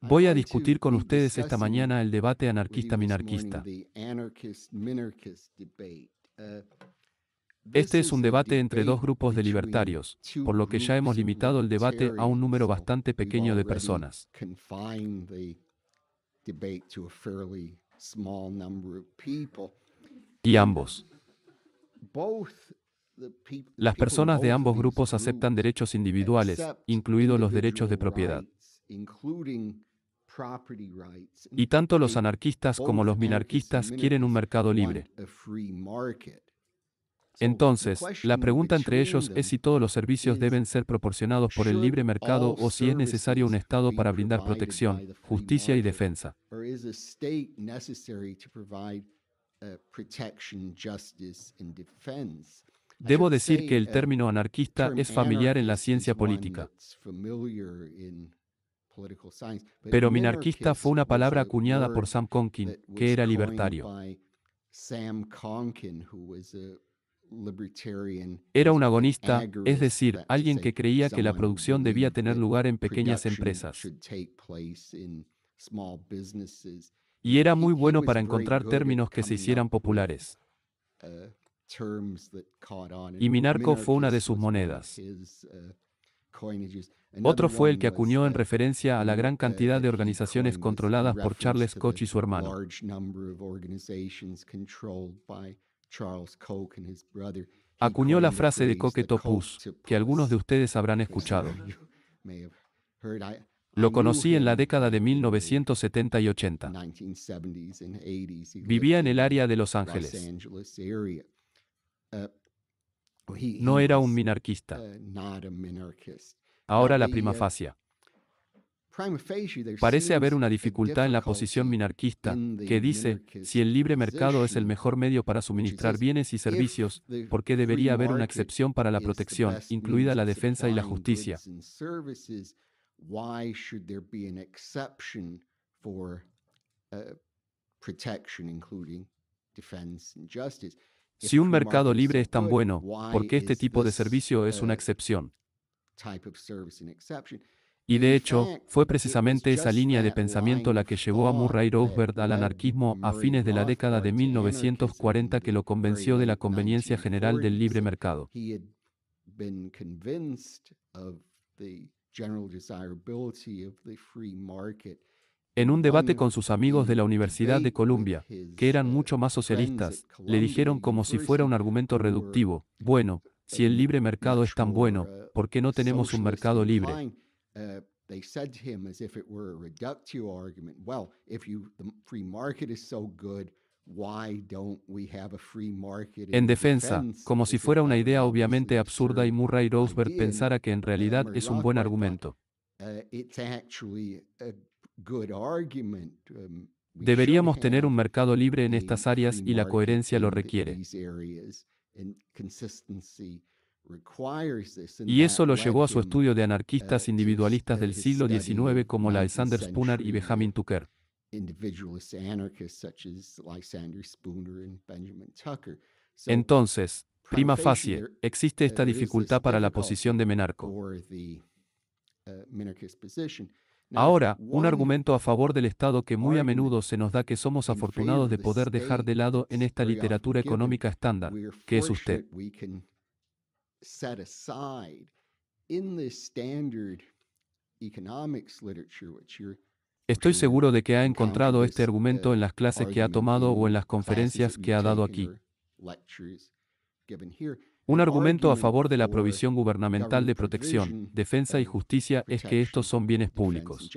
Voy a discutir con ustedes esta mañana el debate anarquista-minarquista. Este es un debate entre dos grupos de libertarios, por lo que ya hemos limitado el debate a un número bastante pequeño de personas. Y ambos. Las personas de ambos grupos aceptan derechos individuales, incluidos los derechos de propiedad. Y tanto los anarquistas como los minarquistas quieren un mercado libre. Entonces, la pregunta entre ellos es si todos los servicios deben ser proporcionados por el libre mercado o si es necesario un Estado para brindar protección, justicia y defensa. Debo decir que el término anarquista es familiar en la ciencia política. Pero minarquista fue una palabra acuñada por Sam Konkin, que era libertario. Era un agonista, es decir, alguien que creía que la producción debía tener lugar en pequeñas empresas. Y era muy bueno para encontrar términos que se hicieran populares. Y Minarco fue una de sus monedas. Otro fue el que acuñó en referencia a la gran cantidad de organizaciones controladas por Charles Koch y su hermano. Acuñó la frase de coque topus, que algunos de ustedes habrán escuchado. Lo conocí en la década de 1970 y 80. Vivía en el área de Los Ángeles. No era un minarquista. Ahora la prima facie. Parece haber una dificultad en la posición minarquista, que dice, si el libre mercado es el mejor medio para suministrar bienes y servicios, ¿por qué debería haber una excepción para la protección, incluida la defensa y la justicia? Si un mercado libre es tan bueno, ¿por qué este tipo de servicio es una excepción? Y de hecho, fue precisamente esa línea de pensamiento la que llevó a Murray Rothbard al anarquismo a fines de la década de 1940 que lo convenció de la conveniencia general del libre mercado. En un debate con sus amigos de la Universidad de Columbia, que eran mucho más socialistas, le dijeron como si fuera un argumento reductivo, bueno, si el libre mercado es tan bueno, ¿por qué no tenemos un mercado libre? En defensa, como si fuera una idea obviamente absurda y Murray Rothbard pensara que en realidad es un buen argumento. Deberíamos tener un mercado libre en estas áreas y la coherencia lo requiere. Y eso lo llevó a su estudio de anarquistas individualistas del siglo XIX como Lysander Spooner y Benjamin Tucker. Entonces, prima facie, existe esta dificultad para la posición de Minarco. Ahora, un argumento a favor del Estado que muy a menudo se nos da que somos afortunados de poder dejar de lado en esta literatura económica estándar, que es usted. Estoy seguro de que ha encontrado este argumento en las clases que ha tomado o en las conferencias que ha dado aquí. Un argumento a favor de la provisión gubernamental de protección, defensa y justicia es que estos son bienes públicos.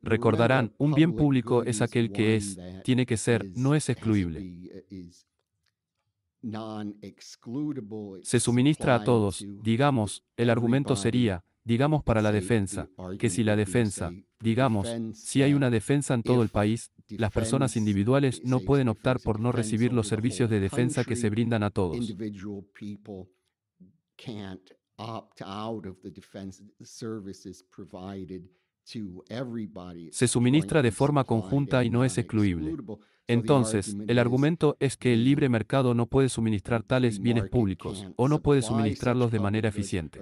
Recordarán, un bien público es aquel que es, tiene que ser, no es excluible. Se suministra a todos, digamos, el argumento sería, digamos para la defensa, que si la defensa, digamos, si hay una defensa en todo el país, las personas individuales no pueden optar por no recibir los servicios de defensa que se brindan a todos. Se suministra de forma conjunta y no es excluible. Entonces, el argumento es que el libre mercado no puede suministrar tales bienes públicos, o no puede suministrarlos de manera eficiente.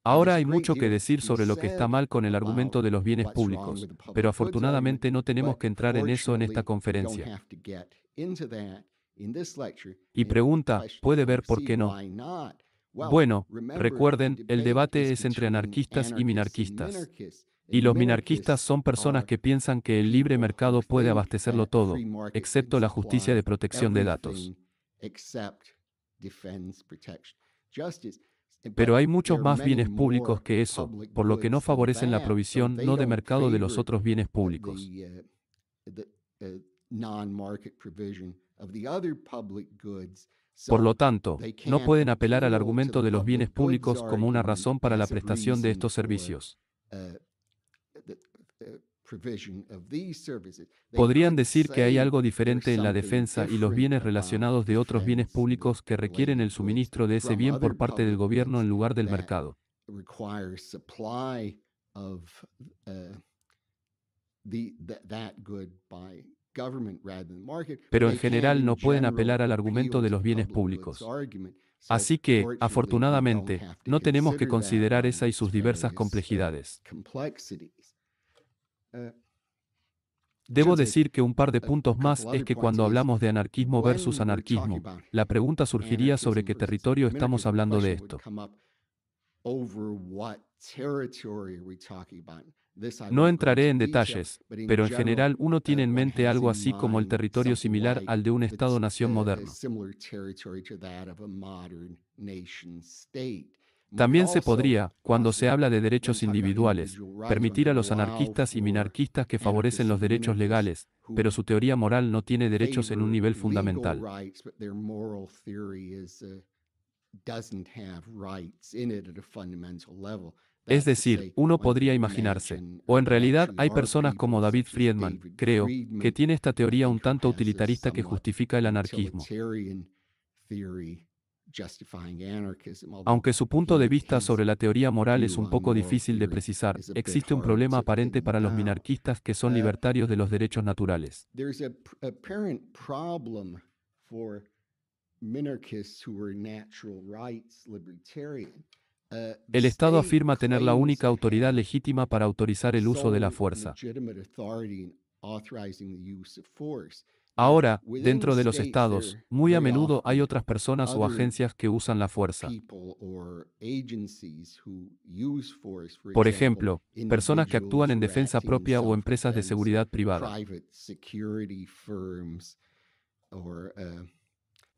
Ahora hay mucho que decir sobre lo que está mal con el argumento de los bienes públicos, pero afortunadamente no tenemos que entrar en eso en esta conferencia. Y pregunta, ¿puede ver por qué no? Bueno, recuerden, el debate es entre anarquistas y minarquistas. Y los minarquistas son personas que piensan que el libre mercado puede abastecerlo todo, excepto la justicia de protección de datos. Pero hay muchos más bienes públicos que eso, por lo que no favorecen la provisión no de mercado de los otros bienes públicos. Por lo tanto, no pueden apelar al argumento de los bienes públicos como una razón para la prestación de estos servicios. Podrían decir que hay algo diferente en la defensa y los bienes relacionados de otros bienes públicos que requieren el suministro de ese bien por parte del gobierno en lugar del mercado. Pero en general no pueden apelar al argumento de los bienes públicos. Así que, afortunadamente, no tenemos que considerar esa y sus diversas complejidades. Debo decir que un par de puntos más es que cuando hablamos de anarquismo versus anarquismo, la pregunta surgiría sobre qué territorio estamos hablando de esto. No entraré en detalles, pero en general uno tiene en mente algo así como el territorio similar al de un Estado-nación moderno. También se podría, cuando se habla de derechos individuales, permitir a los anarquistas y minarquistas que favorecen los derechos legales, pero su teoría moral no tiene derechos en un nivel fundamental. Es decir, uno podría imaginarse, o en realidad hay personas como David Friedman, creo, que tiene esta teoría un tanto utilitarista que justifica el anarquismo. Aunque su punto de vista sobre la teoría moral es un poco difícil de precisar, existe un problema aparente para los minarquistas que son libertarios de los derechos naturales. El Estado afirma tener la única autoridad legítima para autorizar el uso de la fuerza. Ahora, dentro de los estados, muy a menudo hay otras personas o agencias que usan la fuerza. Por ejemplo, personas que actúan en defensa propia o empresas de seguridad privada.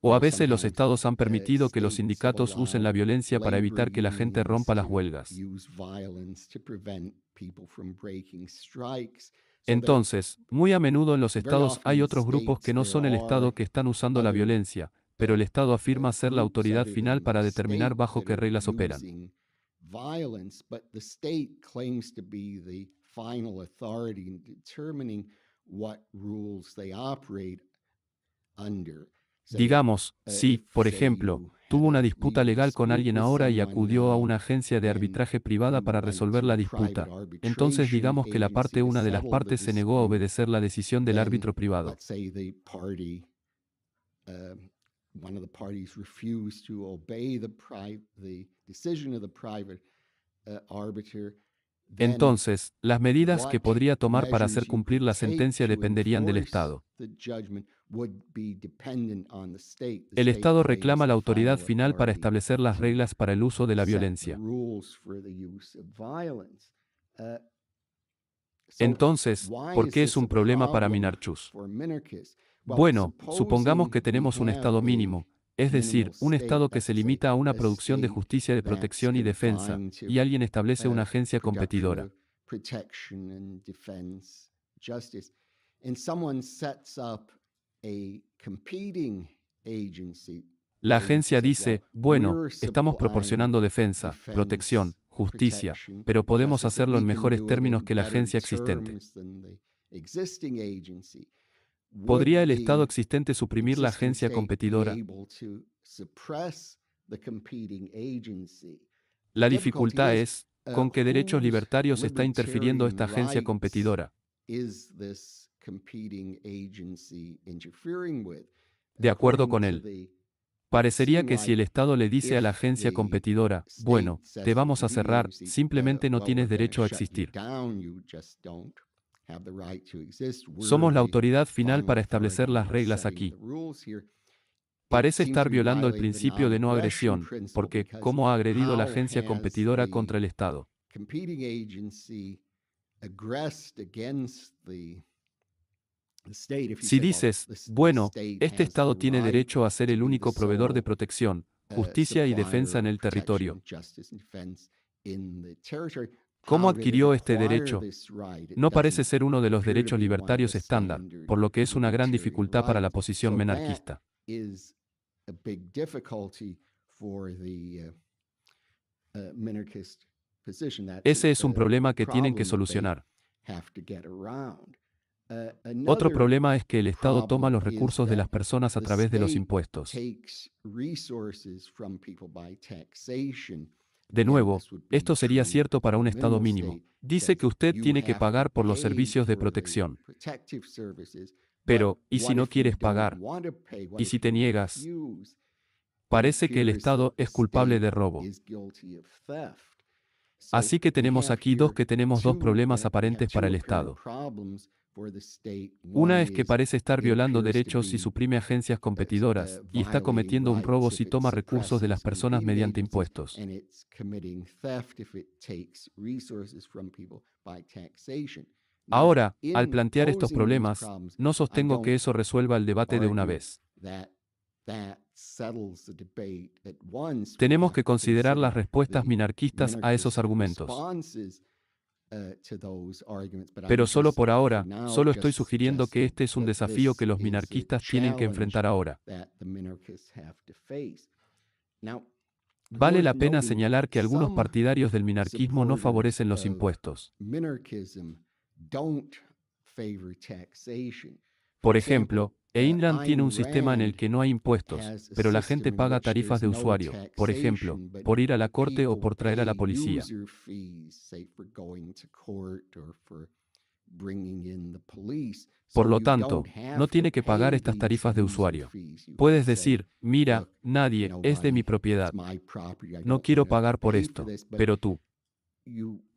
O a veces los estados han permitido que los sindicatos usen la violencia para evitar que la gente rompa las huelgas. Entonces, muy a menudo en los estados hay otros grupos que no son el Estado que están usando la violencia, pero el Estado afirma ser la autoridad final para determinar bajo qué reglas operan. Digamos, si, por ejemplo, tuvo una disputa legal con alguien ahora y acudió a una agencia de arbitraje privada para resolver la disputa, entonces digamos que una de las partes se negó a obedecer la decisión del árbitro privado. Entonces, las medidas que podría tomar para hacer cumplir la sentencia dependerían del Estado. El Estado reclama la autoridad final para establecer las reglas para el uso de la violencia. Entonces, ¿por qué es un problema para Minarchus? Bueno, supongamos que tenemos un Estado mínimo, es decir, un Estado que se limita a una producción de justicia de protección y defensa, y alguien establece una agencia competidora. La agencia dice, bueno, estamos proporcionando defensa, protección, justicia, pero podemos hacerlo en mejores términos que la agencia existente. ¿Podría el Estado existente suprimir la agencia competidora? La dificultad es, ¿con qué derechos libertarios está interfiriendo esta agencia competidora? De acuerdo con él. Parecería que si el Estado le dice a la agencia competidora, bueno, te vamos a cerrar, simplemente no tienes derecho a existir. Somos la autoridad final para establecer las reglas aquí. Parece estar violando el principio de no agresión, porque ¿cómo ha agredido la agencia competidora contra el Estado? Si dices, bueno, este Estado tiene derecho a ser el único proveedor de protección, justicia y defensa en el territorio. ¿Cómo adquirió este derecho? No parece ser uno de los derechos libertarios estándar, por lo que es una gran dificultad para la posición menarquista. Ese es un problema que tienen que solucionar. Otro problema es que el Estado toma los recursos de las personas a través de los impuestos. De nuevo, esto sería cierto para un Estado mínimo. Dice que usted tiene que pagar por los servicios de protección. Pero, ¿y si no quieres pagar? ¿Y si te niegas? Parece que el Estado es culpable de robo. Así que tenemos aquí dos problemas aparentes para el Estado. Una es que parece estar violando derechos si suprime agencias competidoras, y está cometiendo un robo si toma recursos de las personas mediante impuestos. Ahora, al plantear estos problemas, no sostengo que eso resuelva el debate de una vez. Tenemos que considerar las respuestas minarquistas a esos argumentos. Pero solo por ahora, solo estoy sugiriendo que este es un desafío que los minarquistas tienen que enfrentar ahora. Vale la pena señalar que algunos partidarios del minarquismo no favorecen los impuestos. Por ejemplo, Einland tiene un sistema en el que no hay impuestos, pero la gente paga tarifas de usuario, por ejemplo, por ir a la corte o por traer a la policía. Por lo tanto, no tiene que pagar estas tarifas de usuario. Puedes decir, mira, nadie, es de mi propiedad. No quiero pagar por esto, pero tú.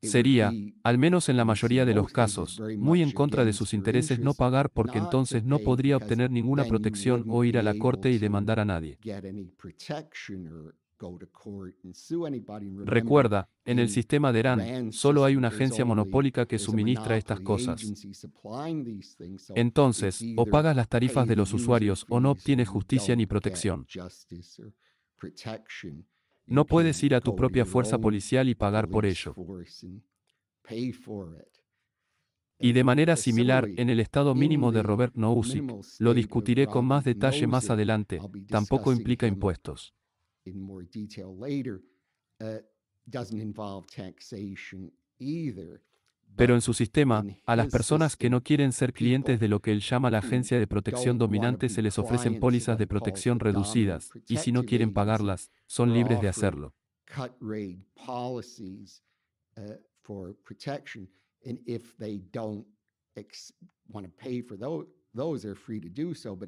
Sería, al menos en la mayoría de los casos, muy en contra de sus intereses no pagar porque entonces no podría obtener ninguna protección o ir a la corte y demandar a nadie. Recuerda, en el sistema de Irán, solo hay una agencia monopólica que suministra estas cosas. Entonces, o pagas las tarifas de los usuarios o no obtienes justicia ni protección. No puedes ir a tu propia fuerza policial y pagar por ello. Y de manera similar, en el estado mínimo de Robert Nozick, lo discutiré con más detalle más adelante, tampoco implica impuestos. Pero en su sistema, a las personas que no quieren ser clientes de lo que él llama la agencia de protección dominante se les ofrecen pólizas de protección reducidas, y si no quieren pagarlas, son libres de hacerlo.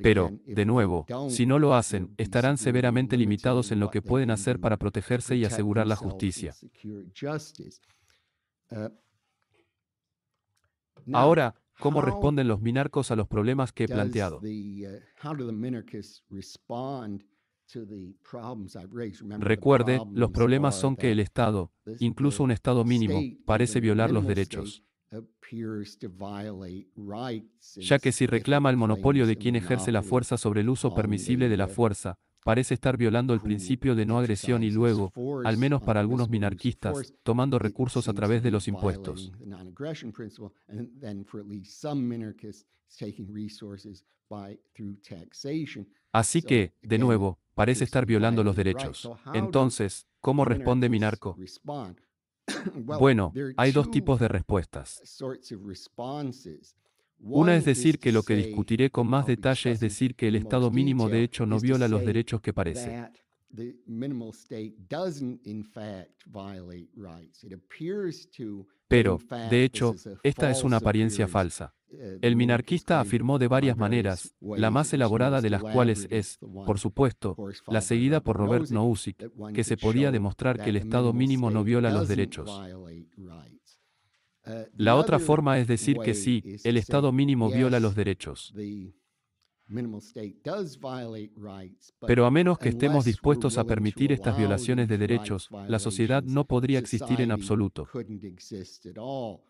Pero, de nuevo, si no lo hacen, estarán severamente limitados en lo que pueden hacer para protegerse y asegurar la justicia. Ahora, ¿cómo responden los minarcos a los problemas que he planteado? Recuerde, los problemas son que el Estado, incluso un Estado mínimo, parece violar los derechos. Ya que si reclama el monopolio de quien ejerce la fuerza sobre el uso permisible de la fuerza, parece estar violando el principio de no agresión y luego, al menos para algunos minarquistas, tomando recursos a través de los impuestos. Así que, de nuevo, parece estar violando los derechos. Entonces, ¿cómo responde Minarco? Bueno, hay dos tipos de respuestas. Una es decir que lo que discutiré con más detalle es decir que el Estado mínimo de hecho no viola los derechos que parece. Pero, de hecho, esta es una apariencia falsa. El minarquista afirmó de varias maneras, la más elaborada de las cuales es, por supuesto, la seguida por Robert Nozick, que se podía demostrar que el Estado mínimo no viola los derechos. La otra forma es decir que sí, el Estado mínimo viola los derechos. Pero a menos que estemos dispuestos a permitir estas violaciones de derechos, la sociedad no podría existir en absoluto.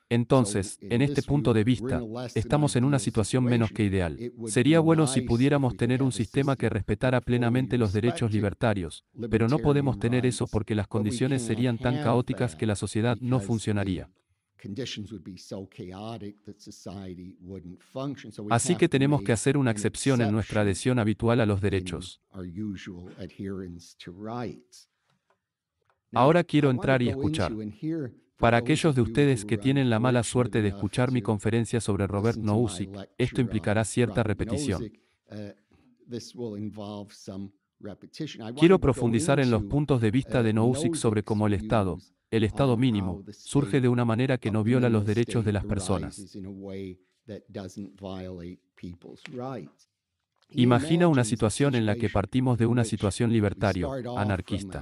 Entonces, en este punto de vista, estamos en una situación menos que ideal. Sería bueno si pudiéramos tener un sistema que respetara plenamente los derechos libertarios, pero no podemos tener eso porque las condiciones serían tan caóticas que la sociedad no funcionaría. Así que tenemos que hacer una excepción en nuestra adhesión habitual a los derechos. Ahora quiero entrar y escuchar. Para aquellos de ustedes que tienen la mala suerte de escuchar mi conferencia sobre Robert Nozick, esto implicará cierta repetición. Quiero profundizar en los puntos de vista de Nozick sobre cómo el Estado mínimo, surge de una manera que no viola los derechos de las personas. Imagina una situación en la que partimos de una situación libertario, anarquista.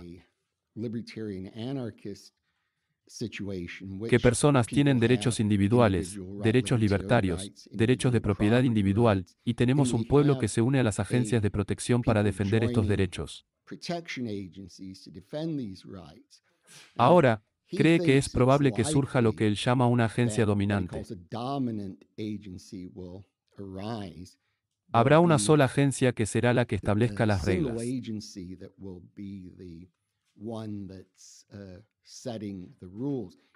Que personas tienen derechos individuales, derechos libertarios, derechos de propiedad individual, y tenemos un pueblo que se une a las agencias de protección para defender estos derechos. Ahora, cree que es probable que surja lo que él llama una agencia dominante. Habrá una sola agencia que será la que establezca las reglas.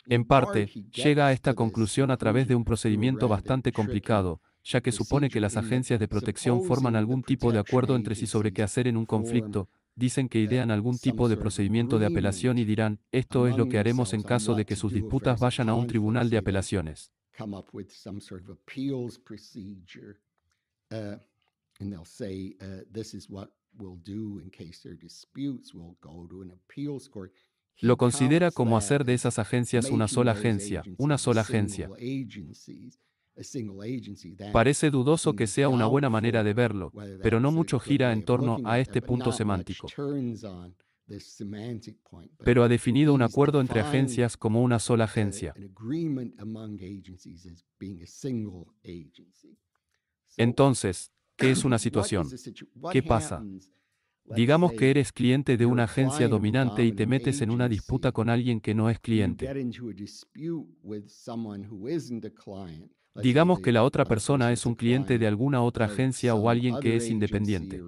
En parte, llega a esta conclusión a través de un procedimiento bastante complicado, ya que supone que las agencias de protección forman algún tipo de acuerdo entre sí sobre qué hacer en un conflicto, dicen que idean algún tipo de procedimiento de apelación y dirán, esto es lo que haremos en caso de que sus disputas vayan a un tribunal de apelaciones. Lo considera como hacer de esas agencias una sola agencia, una sola agencia. Parece dudoso que sea una buena manera de verlo, pero no mucho gira en torno a este punto semántico. Pero ha definido un acuerdo entre agencias como una sola agencia. Entonces, ¿qué es una situación? ¿Qué pasa? Digamos que eres cliente de una agencia dominante y te metes en una disputa con alguien que no es cliente. Digamos que la otra persona es un cliente de alguna otra agencia o alguien que es independiente.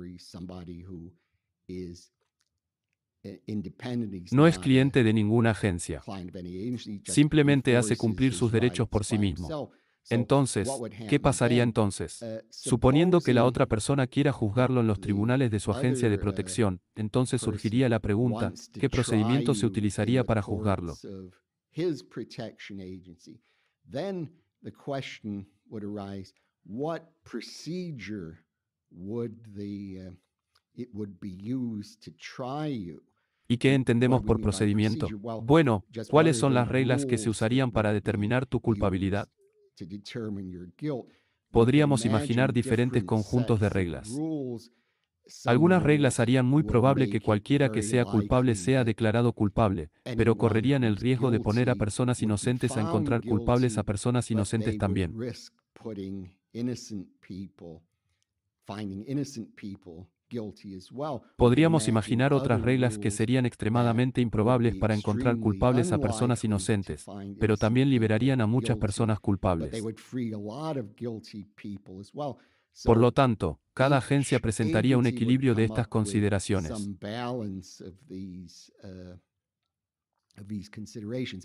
No es cliente de ninguna agencia. Simplemente hace cumplir sus derechos por sí mismo. Entonces, ¿qué pasaría entonces? Suponiendo que la otra persona quiera juzgarlo en los tribunales de su agencia de protección, entonces surgiría la pregunta, ¿qué procedimiento se utilizaría para juzgarlo? ¿Y qué entendemos por procedimiento? Bueno, ¿cuáles son las reglas que se usarían para determinar tu culpabilidad? Podríamos imaginar diferentes conjuntos de reglas. Algunas reglas harían muy probable que cualquiera que sea culpable sea declarado culpable, pero correrían el riesgo de poner a personas inocentes a encontrar culpables a personas inocentes también. Podríamos imaginar otras reglas que serían extremadamente improbables para encontrar culpables a personas inocentes, pero también liberarían a muchas personas culpables. Por lo tanto, cada agencia presentaría un equilibrio de estas consideraciones.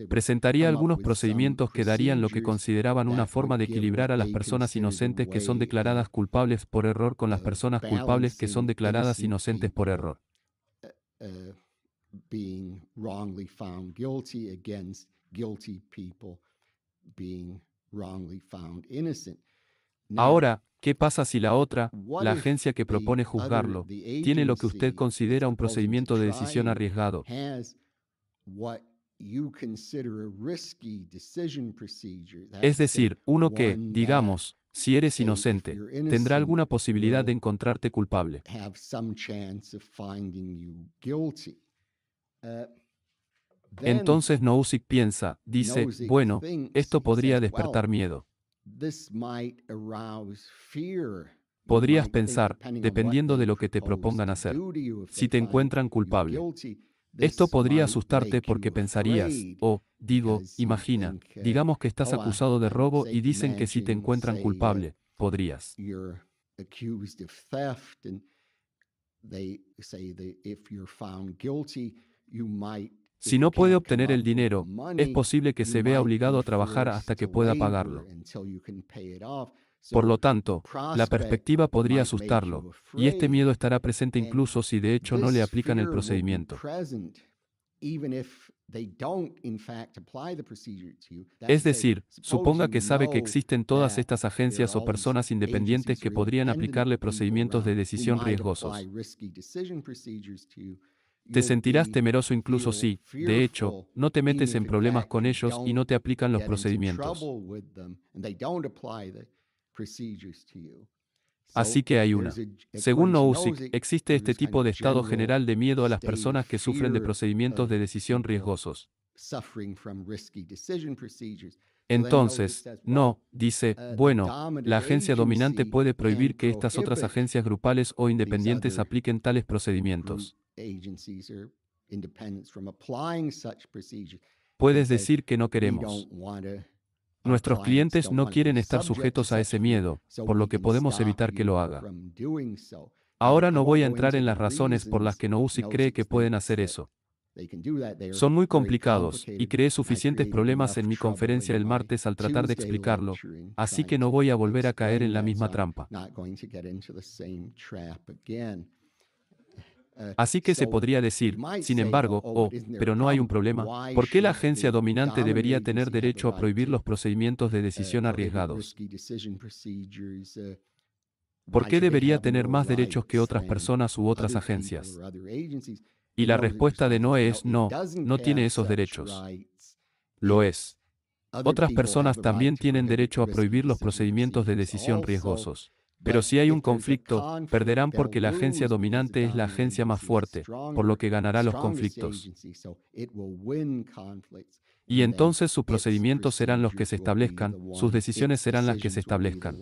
Presentaría algunos procedimientos que darían lo que consideraban una forma de equilibrar a las personas inocentes que son declaradas culpables por error con las personas culpables que son declaradas inocentes por error. Ahora, ¿Qué pasa si la otra, la agencia que propone juzgarlo, tiene lo que usted considera un procedimiento de decisión arriesgado? Es decir, uno que, digamos, si eres inocente, tendrá alguna posibilidad de encontrarte culpable. Entonces Nozick piensa, dice, bueno, esto podría despertar miedo. Podrías pensar, dependiendo de lo que te propongan hacer, si te encuentran culpable. Esto podría asustarte porque pensarías, imagina, digamos que estás acusado de robo y dicen que si te encuentran culpable, podrías. Si no puede obtener el dinero, es posible que se vea obligado a trabajar hasta que pueda pagarlo. Por lo tanto, la perspectiva podría asustarlo, y este miedo estará presente incluso si de hecho no le aplican el procedimiento. Es decir, suponga que sabe que existen todas estas agencias o personas independientes que podrían aplicarle procedimientos de decisión riesgosos. Te sentirás temeroso incluso si, de hecho, no te metes en problemas con ellos y no te aplican los procedimientos. Así que hay una. Según Nozick, existe este tipo de estado general de miedo a las personas que sufren de procedimientos de decisión riesgosos. Entonces, no, dice, bueno, la agencia dominante puede prohibir que estas otras agencias grupales o independientes apliquen tales procedimientos. Puedes decir que no queremos. Nuestros clientes no quieren estar sujetos a ese miedo, por lo que podemos evitar que lo haga. Ahora no voy a entrar en las razones por las que Nozick cree que pueden hacer eso. Son muy complicados, y creé suficientes problemas en mi conferencia el martes al tratar de explicarlo, así que no voy a volver a caer en la misma trampa. Así que se podría decir, sin embargo, pero no hay un problema, ¿por qué la agencia dominante debería tener derecho a prohibir los procedimientos de decisión arriesgados? ¿Por qué debería tener más derechos que otras personas u otras agencias? Y la respuesta de no es no, no tiene esos derechos. Lo es. Otras personas también tienen derecho a prohibir los procedimientos de decisión riesgosos. Pero si hay un conflicto, perderán porque la agencia dominante es la agencia más fuerte, por lo que ganará los conflictos. Y entonces sus procedimientos serán los que se establezcan, sus decisiones serán las que se establezcan.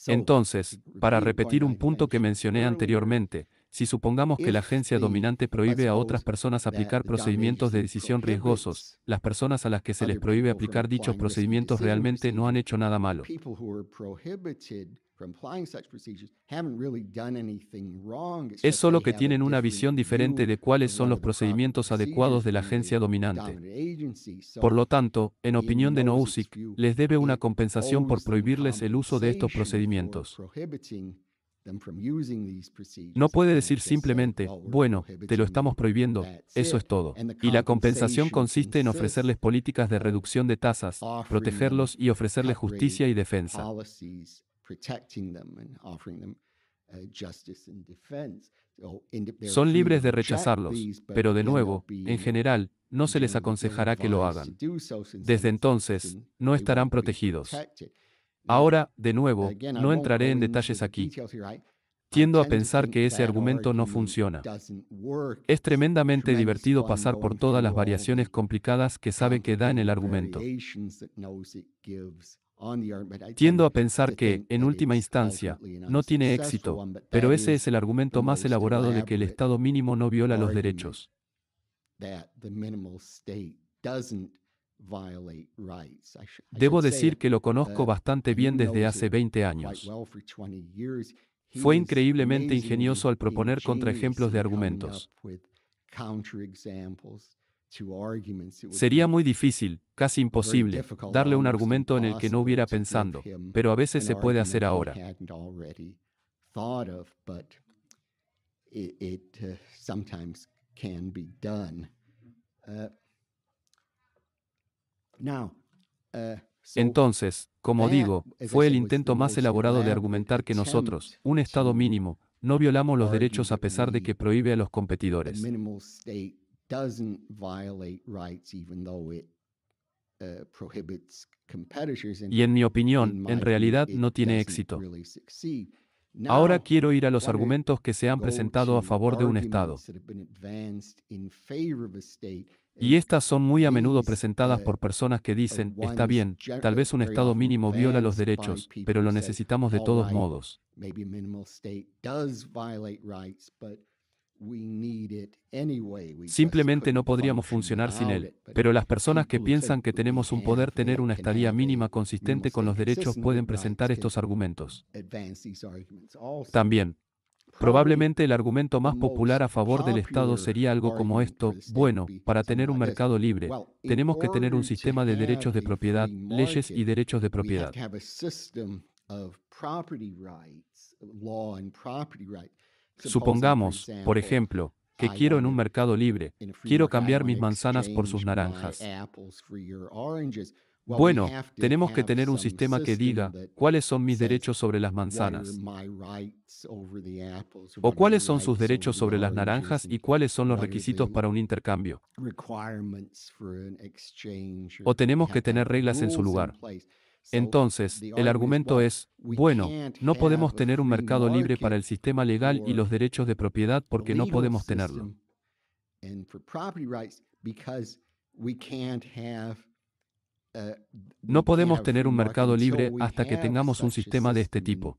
Entonces, para repetir un punto que mencioné anteriormente, si supongamos que la agencia dominante prohíbe a otras personas aplicar procedimientos de decisión riesgosos, las personas a las que se les prohíbe aplicar dichos procedimientos realmente no han hecho nada malo. Es solo que tienen una visión diferente de cuáles son los procedimientos adecuados de la agencia dominante. Por lo tanto, en opinión de Nozick, les debe una compensación por prohibirles el uso de estos procedimientos. No puede decir simplemente, bueno, te lo estamos prohibiendo, eso es todo. Y la compensación consiste en ofrecerles políticas de reducción de tasas, protegerlos y ofrecerles justicia y defensa. Son libres de rechazarlos, pero de nuevo, en general, no se les aconsejará que lo hagan. Desde entonces, no estarán protegidos. Ahora, de nuevo, no entraré en detalles aquí. Tiendo a pensar que ese argumento no funciona. Es tremendamente divertido pasar por todas las variaciones complicadas que sabe que da en el argumento. Tiendo a pensar que, en última instancia, no tiene éxito, pero ese es el argumento más elaborado de que el Estado mínimo no viola los derechos. Debo decir que lo conozco bastante bien desde hace 20 años. Fue increíblemente ingenioso al proponer contraejemplos de argumentos. Sería muy difícil, casi imposible, darle un argumento en el que no hubiera pensando, pero a veces se puede hacer ahora. Entonces, como digo, fue el intento más elaborado de argumentar que nosotros, un Estado mínimo, no violamos los derechos a pesar de que prohíbe a los competidores. Y en mi opinión, en realidad no tiene éxito. Ahora quiero ir a los argumentos que se han presentado a favor de un Estado. Y estas son muy a menudo presentadas por personas que dicen, está bien, tal vez un Estado mínimo viola los derechos, pero lo necesitamos de todos modos. Simplemente no podríamos funcionar sin él. Pero las personas que piensan que tenemos un poder tener una estadía mínima consistente con los derechos pueden presentar estos argumentos. También, probablemente el argumento más popular a favor del Estado sería algo como esto: bueno, para tener un mercado libre, tenemos que tener un sistema de derechos de propiedad, leyes y derechos de propiedad. Supongamos, por ejemplo, que quiero en un mercado libre, quiero cambiar mis manzanas por sus naranjas. Bueno, tenemos que tener un sistema que diga cuáles son mis derechos sobre las manzanas, o cuáles son sus derechos sobre las naranjas y cuáles son los requisitos para un intercambio. O tenemos que tener reglas en su lugar. Entonces, el argumento es, bueno, no podemos tener un mercado libre para el sistema legal y los derechos de propiedad porque no podemos tenerlo. No podemos tener un mercado libre hasta que tengamos un sistema de este tipo.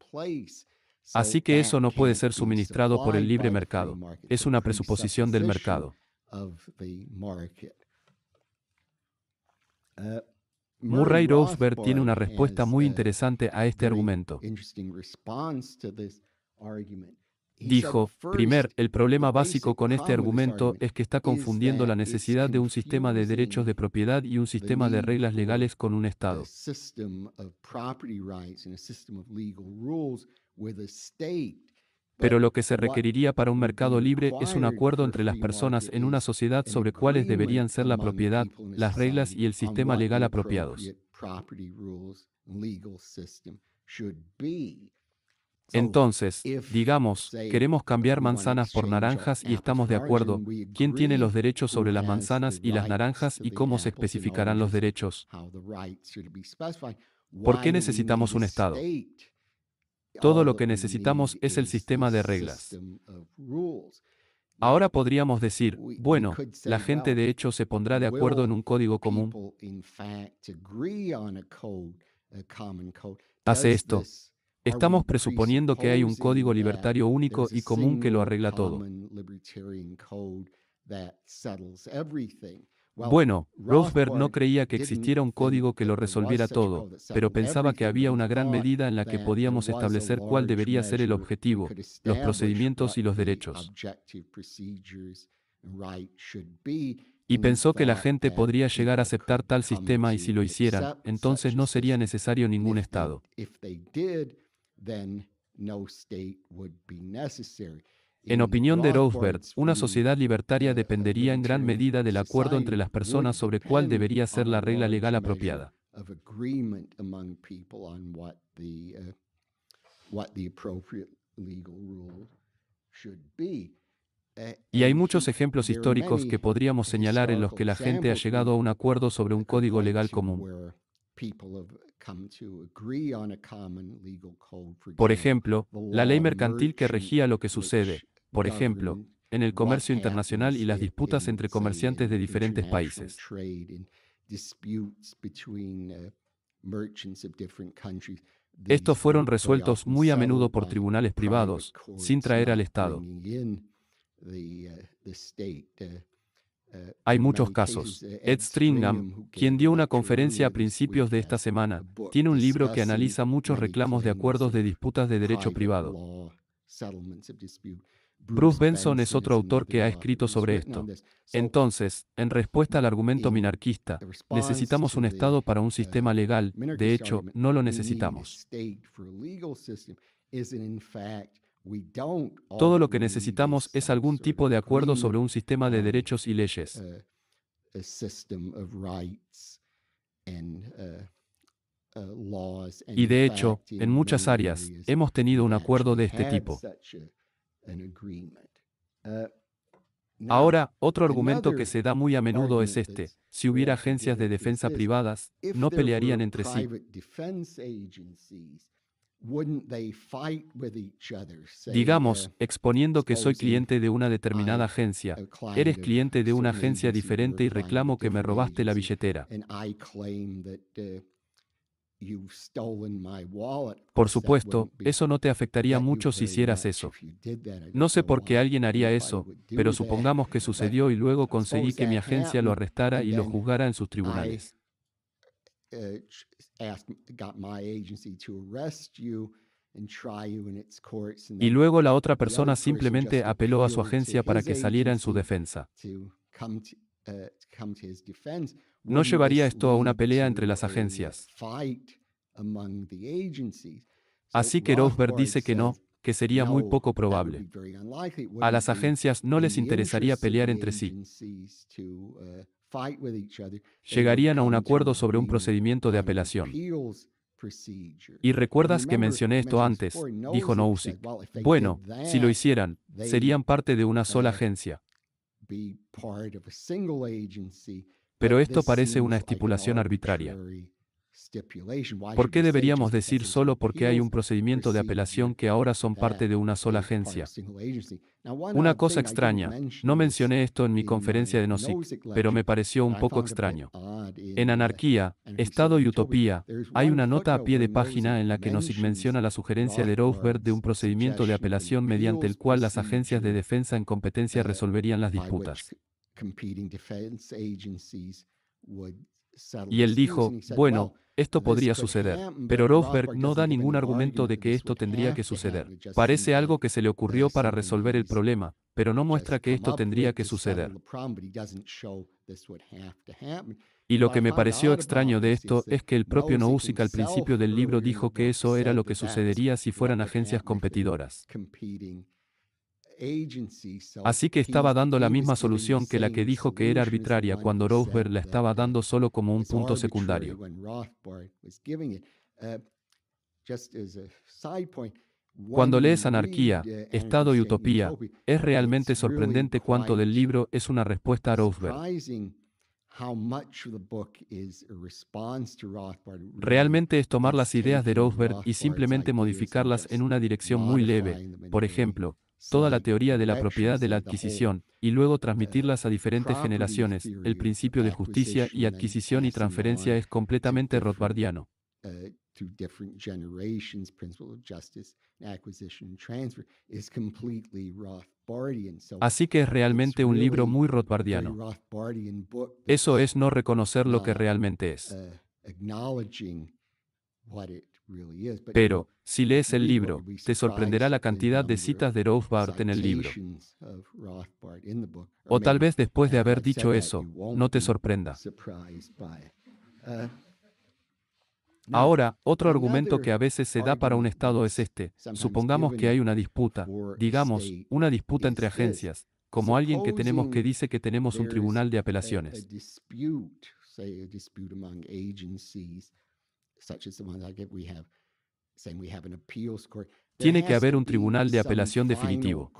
Así que eso no puede ser suministrado por el libre mercado. Es una presuposición del mercado. Murray Rothbard tiene una respuesta muy interesante a este argumento. Dijo, el problema básico con este argumento es que está confundiendo la necesidad de un sistema de derechos de propiedad y un sistema de reglas legales con un Estado. Pero lo que se requeriría para un mercado libre es un acuerdo entre las personas en una sociedad sobre cuáles deberían ser la propiedad, las reglas y el sistema legal apropiados. Entonces, digamos, queremos cambiar manzanas por naranjas y estamos de acuerdo, ¿quién tiene los derechos sobre las manzanas y las naranjas y cómo se especificarán los derechos? ¿Por qué necesitamos un Estado? Todo lo que necesitamos es el sistema de reglas. Ahora podríamos decir, bueno, la gente de hecho se pondrá de acuerdo en un código común. Hace esto. Estamos presuponiendo que hay un código libertario único y común que lo arregla todo. Bueno, Rothbard no creía que existiera un código que lo resolviera todo, pero pensaba que había una gran medida en la que podíamos establecer cuál debería ser el objetivo, los procedimientos y los derechos. Y pensó que la gente podría llegar a aceptar tal sistema y si lo hicieran, entonces no sería necesario ningún Estado. En opinión de Rothbard, una sociedad libertaria dependería en gran medida del acuerdo entre las personas sobre cuál debería ser la regla legal apropiada. Y hay muchos ejemplos históricos que podríamos señalar en los que la gente ha llegado a un acuerdo sobre un código legal común. Por ejemplo, la ley mercantil que regía lo que sucede, por ejemplo, en el comercio internacional y las disputas entre comerciantes de diferentes países. Estos fueron resueltos muy a menudo por tribunales privados, sin traer al Estado. Hay muchos casos. Ed Stringham, quien dio una conferencia a principios de esta semana, tiene un libro que analiza muchos reclamos de acuerdos de disputas de derecho privado. Bruce Benson es otro autor que ha escrito sobre esto. Entonces, en respuesta al argumento minarquista, necesitamos un Estado para un sistema legal, de hecho, no lo necesitamos. Todo lo que necesitamos es algún tipo de acuerdo sobre un sistema de derechos y leyes. Y de hecho, en muchas áreas, hemos tenido un acuerdo de este tipo. Ahora, otro argumento que se da muy a menudo es este: si hubiera agencias de defensa privadas, no pelearían entre sí. Digamos, exponiendo que soy cliente de una determinada agencia, eres cliente de una agencia diferente y reclamo que me robaste la billetera. Por supuesto, eso no te afectaría mucho si hicieras eso. No sé por qué alguien haría eso, pero supongamos que sucedió y luego conseguí que mi agencia lo arrestara y lo juzgara en sus tribunales. Y luego la otra persona simplemente apeló a su agencia para que saliera en su defensa. ¿No llevaría esto a una pelea entre las agencias? Así que Rothbard dice que no, que sería muy poco probable. A las agencias no les interesaría pelear entre sí. Llegarían a un acuerdo sobre un procedimiento de apelación. ¿Y recuerdas que mencioné esto antes?, dijo Nozick. Bueno, si lo hicieran, serían parte de una sola agencia. Pero esto parece una estipulación arbitraria. ¿Por qué deberíamos decir solo porque hay un procedimiento de apelación que ahora son parte de una sola agencia? Una cosa extraña, no mencioné esto en mi conferencia de Nozick, pero me pareció un poco extraño. En Anarquía, Estado y Utopía, hay una nota a pie de página en la que Nozick menciona la sugerencia de Rothbard de un procedimiento de apelación mediante el cual las agencias de defensa en competencia resolverían las disputas. Y él dijo, bueno, esto podría suceder, pero Rothbard no da ningún argumento de que esto tendría que suceder. Parece algo que se le ocurrió para resolver el problema, pero no muestra que esto tendría que suceder. Y lo que me pareció extraño de esto es que el propio Nozick al principio del libro dijo que eso era lo que sucedería si fueran agencias competidoras. Así que estaba dando la misma solución que la que dijo que era arbitraria cuando Rothbard la estaba dando solo como un punto secundario. Cuando lees Anarquía, Estado y Utopía, es realmente sorprendente cuánto del libro es una respuesta a Rothbard. Realmente es tomar las ideas de Rothbard y simplemente modificarlas en una dirección muy leve, por ejemplo, toda la teoría de la propiedad de la adquisición, y luego transmitirlas a diferentes generaciones. El principio de justicia y adquisición y transferencia es completamente rothbardiano. Así que es realmente un libro muy rothbardiano. Eso es no reconocer lo que realmente es. Pero, si lees el libro, te sorprenderá la cantidad de citas de Rothbard en el libro. O tal vez después de haber dicho eso, no te sorprenda. Ahora, otro argumento que a veces se da para un Estado es este: supongamos que hay una disputa, digamos, una disputa entre agencias, como alguien que tenemos que dice que tenemos un tribunal de apelaciones. Tiene que haber un tribunal de apelación definitivo.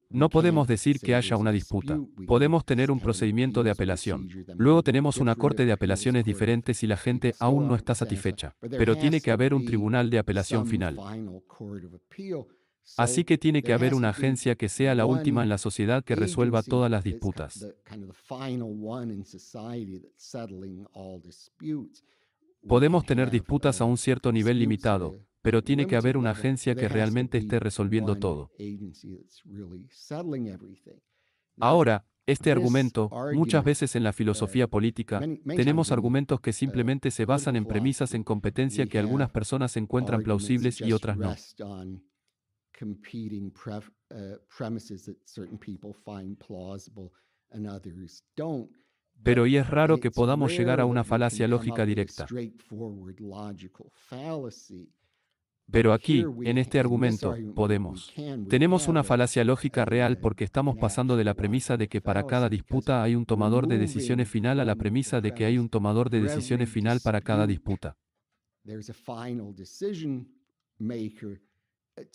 No podemos decir que haya una disputa. Podemos tener un procedimiento de apelación. Luego tenemos una corte de apelaciones diferentes y la gente aún no está satisfecha. Pero tiene que haber un tribunal de apelación final. Así que tiene que haber una agencia que sea la última en la sociedad que resuelva todas las disputas. Podemos tener disputas a un cierto nivel limitado, pero tiene que haber una agencia que realmente esté resolviendo todo. Ahora, este argumento, muchas veces en la filosofía política, tenemos argumentos que simplemente se basan en premisas en competencia que algunas personas encuentran plausibles y otras no. Pero y es raro que podamos llegar a una falacia lógica directa. Pero aquí, en este argumento, podemos. Tenemos una falacia lógica real porque estamos pasando de la premisa de que para cada disputa hay un tomador de decisiones final a la premisa de que hay un tomador de decisiones final para cada disputa. There's a final decision maker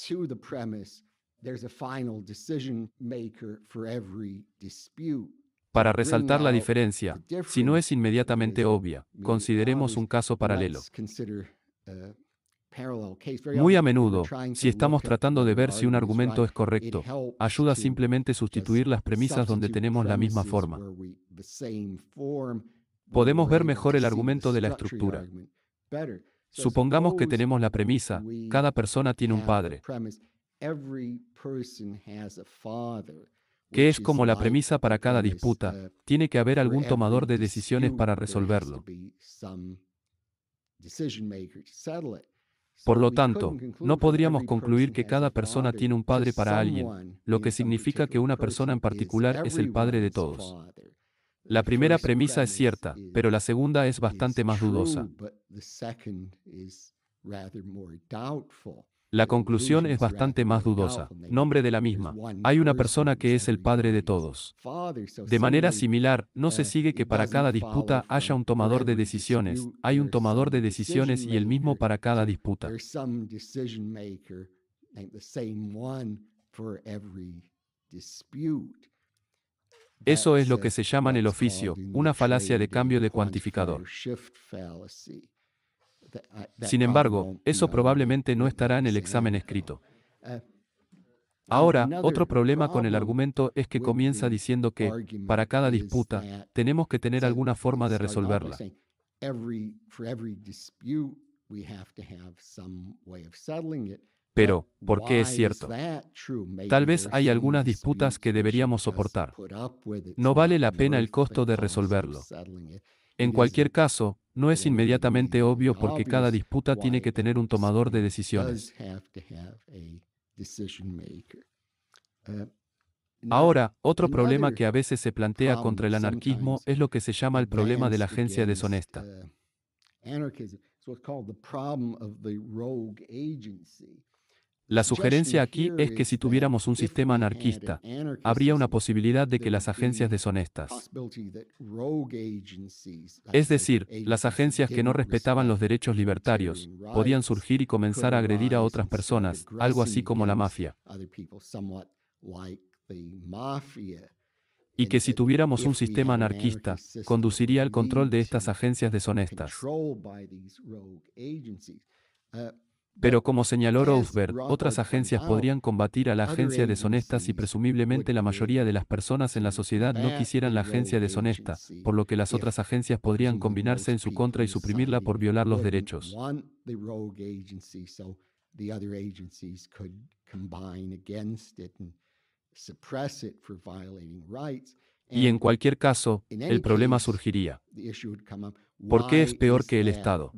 to the premise. There's a final decision maker for every dispute. Para resaltar la diferencia, si no es inmediatamente obvia, consideremos un caso paralelo. Muy a menudo, si estamos tratando de ver si un argumento es correcto, ayuda simplemente sustituir las premisas donde tenemos la misma forma. Podemos ver mejor el argumento de la estructura. Supongamos que tenemos la premisa, cada persona tiene un padre, que es como la premisa para cada disputa, tiene que haber algún tomador de decisiones para resolverlo. Por lo tanto, no podríamos concluir que cada persona tiene un padre para alguien, lo que significa que una persona en particular es el padre de todos. La primera premisa es cierta, pero la segunda es bastante más dudosa. La conclusión es bastante más dudosa. Nombre de la misma. Hay una persona que es el padre de todos. De manera similar, no se sigue que para cada disputa haya un tomador de decisiones. Hay un tomador de decisiones y el mismo para cada disputa. Eso es lo que se llama en el oficio, una falacia de cambio de cuantificador. Sin embargo, eso probablemente no estará en el examen escrito. Ahora, otro problema con el argumento es que comienza diciendo que, para cada disputa, tenemos que tener alguna forma de resolverla. Pero, ¿por qué es cierto? Tal vez hay algunas disputas que deberíamos soportar. No vale la pena el costo de resolverlo. En cualquier caso, no es inmediatamente obvio porque cada disputa tiene que tener un tomador de decisiones. Ahora, otro problema que a veces se plantea contra el anarquismo es lo que se llama el problema de la agencia deshonesta. La sugerencia aquí es que si tuviéramos un sistema anarquista, habría una posibilidad de que las agencias deshonestas, es decir, las agencias que no respetaban los derechos libertarios, podían surgir y comenzar a agredir a otras personas, algo así como la mafia. Y que si tuviéramos un sistema anarquista, conduciría al control de estas agencias deshonestas. Pero como señaló Rothbard, otras agencias podrían combatir a la agencia deshonesta si presumiblemente la mayoría de las personas en la sociedad no quisieran la agencia deshonesta, por lo que las otras agencias podrían combinarse en su contra y suprimirla por violar los derechos. Y en cualquier caso, el problema surgiría. ¿Por qué es peor que el Estado?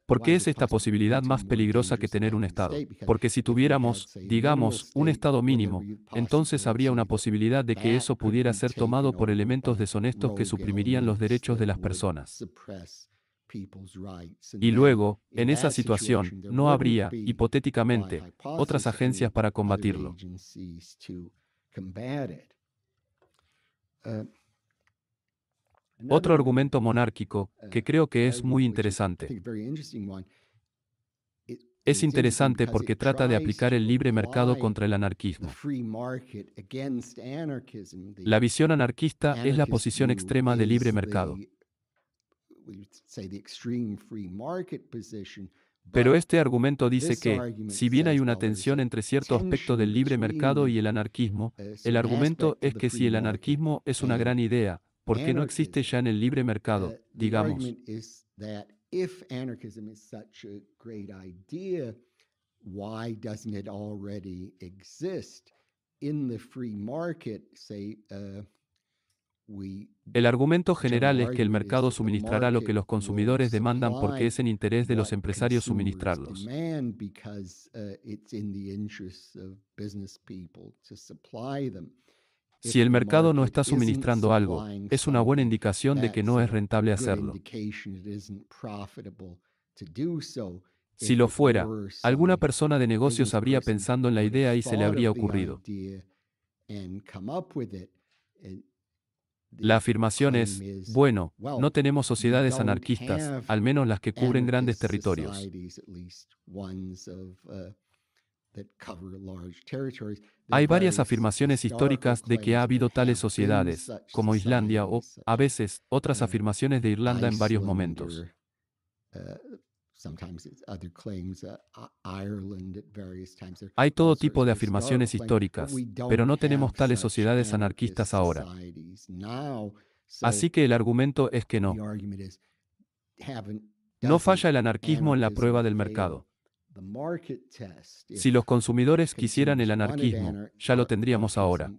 ¿Por qué es esta posibilidad más peligrosa que tener un Estado? Porque si tuviéramos, digamos, un Estado mínimo, entonces habría una posibilidad de que eso pudiera ser tomado por elementos deshonestos que suprimirían los derechos de las personas. Y luego, en esa situación, no habría, hipotéticamente, otras agencias para combatirlo. Otro argumento monárquico, que creo que es muy interesante. Es interesante porque trata de aplicar el libre mercado contra el anarquismo. La visión anarquista es la posición extrema del libre mercado. Pero este argumento dice que, si bien hay una tensión entre cierto aspecto del libre mercado y el anarquismo, el argumento es que si el anarquismo es una gran idea, ¿por qué no existe ya en el libre mercado, digamos? El argumento general es que el mercado suministrará lo que los consumidores demandan porque es en interés de los empresarios suministrarlos. Si el mercado no está suministrando algo, es una buena indicación de que no es rentable hacerlo. Si lo fuera, alguna persona de negocios habría pensando en la idea y se le habría ocurrido. La afirmación es, bueno, no tenemos sociedades anarquistas, al menos las que cubren grandes territorios. Hay varias afirmaciones históricas de que ha habido tales sociedades, como Islandia o, a veces, otras afirmaciones de Irlanda en varios momentos. Hay todo tipo de afirmaciones históricas, pero no tenemos tales sociedades anarquistas ahora. Así que el argumento es que no. No falla el anarquismo en la prueba del mercado. Si los consumidores quisieran el anarquismo, ya lo tendríamos ahora.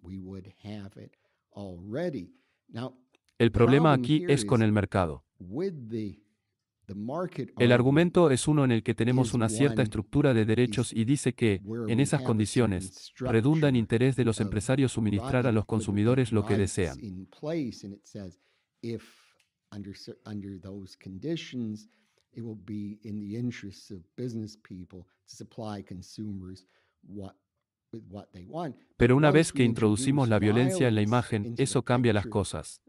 El problema aquí es con el mercado. El argumento es uno en el que tenemos una cierta estructura de derechos y dice que, en esas condiciones, redunda en interés de los empresarios suministrar a los consumidores lo que desean. Pero una vez que introducimos la violencia en la imagen, eso cambia las cosas.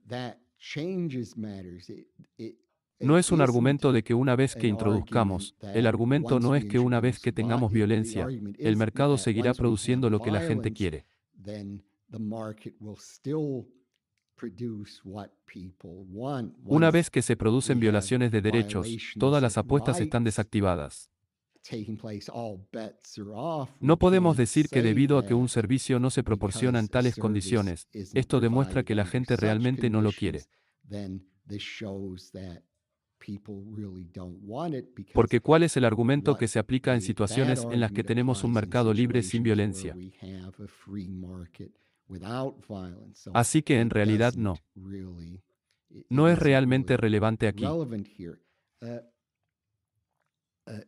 No es un argumento de que una vez que introduzcamos, el argumento no es que una vez que tengamos violencia, el mercado seguirá produciendo lo que la gente quiere. Una vez que se producen violaciones de derechos, todas las apuestas están desactivadas. No podemos decir que debido a que un servicio no se proporciona en tales condiciones, esto demuestra que la gente realmente no lo quiere. Porque ¿cuál es el argumento que se aplica en situaciones en las que tenemos un mercado libre sin violencia? Así que en realidad no. No es realmente relevante aquí.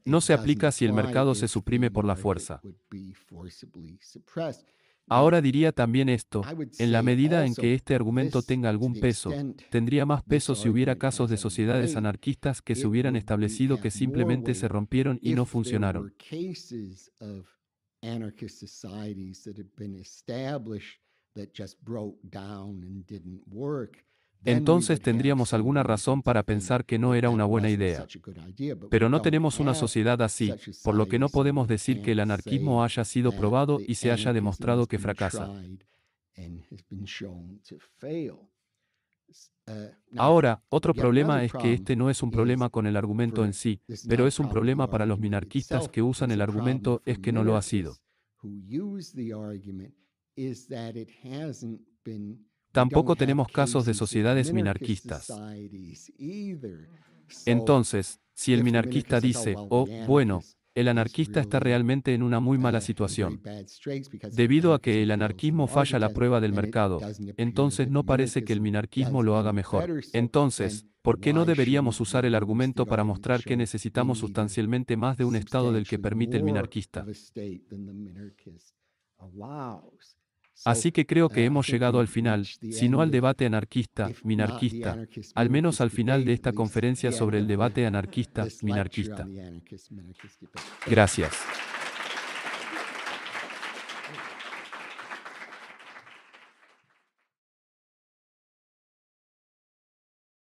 No se aplica si el mercado se suprime por la fuerza. Ahora diría también esto, en la medida en que este argumento tenga algún peso, tendría más peso si hubiera casos de sociedades anarquistas que se hubieran establecido que simplemente se rompieron y no funcionaron. Entonces tendríamos alguna razón para pensar que no era una buena idea. Pero no tenemos una sociedad así, por lo que no podemos decir que el anarquismo haya sido probado y se haya demostrado que fracasa. Ahora, otro problema es que este no es un problema con el argumento en sí, pero es un problema para los minarquistas que usan el argumento es que no lo ha sido. Tampoco tenemos casos de sociedades minarquistas. Entonces, si el minarquista dice, oh, bueno, el anarquista está realmente en una muy mala situación. Debido a que el anarquismo falla la prueba del mercado, entonces no parece que el minarquismo lo haga mejor. Entonces, ¿por qué no deberíamos usar el argumento para mostrar que necesitamos sustancialmente más de un Estado del que permite el minarquista? Así que creo que hemos llegado al final, si no al debate anarquista-minarquista, al menos al final de esta conferencia sobre el debate anarquista-minarquista. Gracias.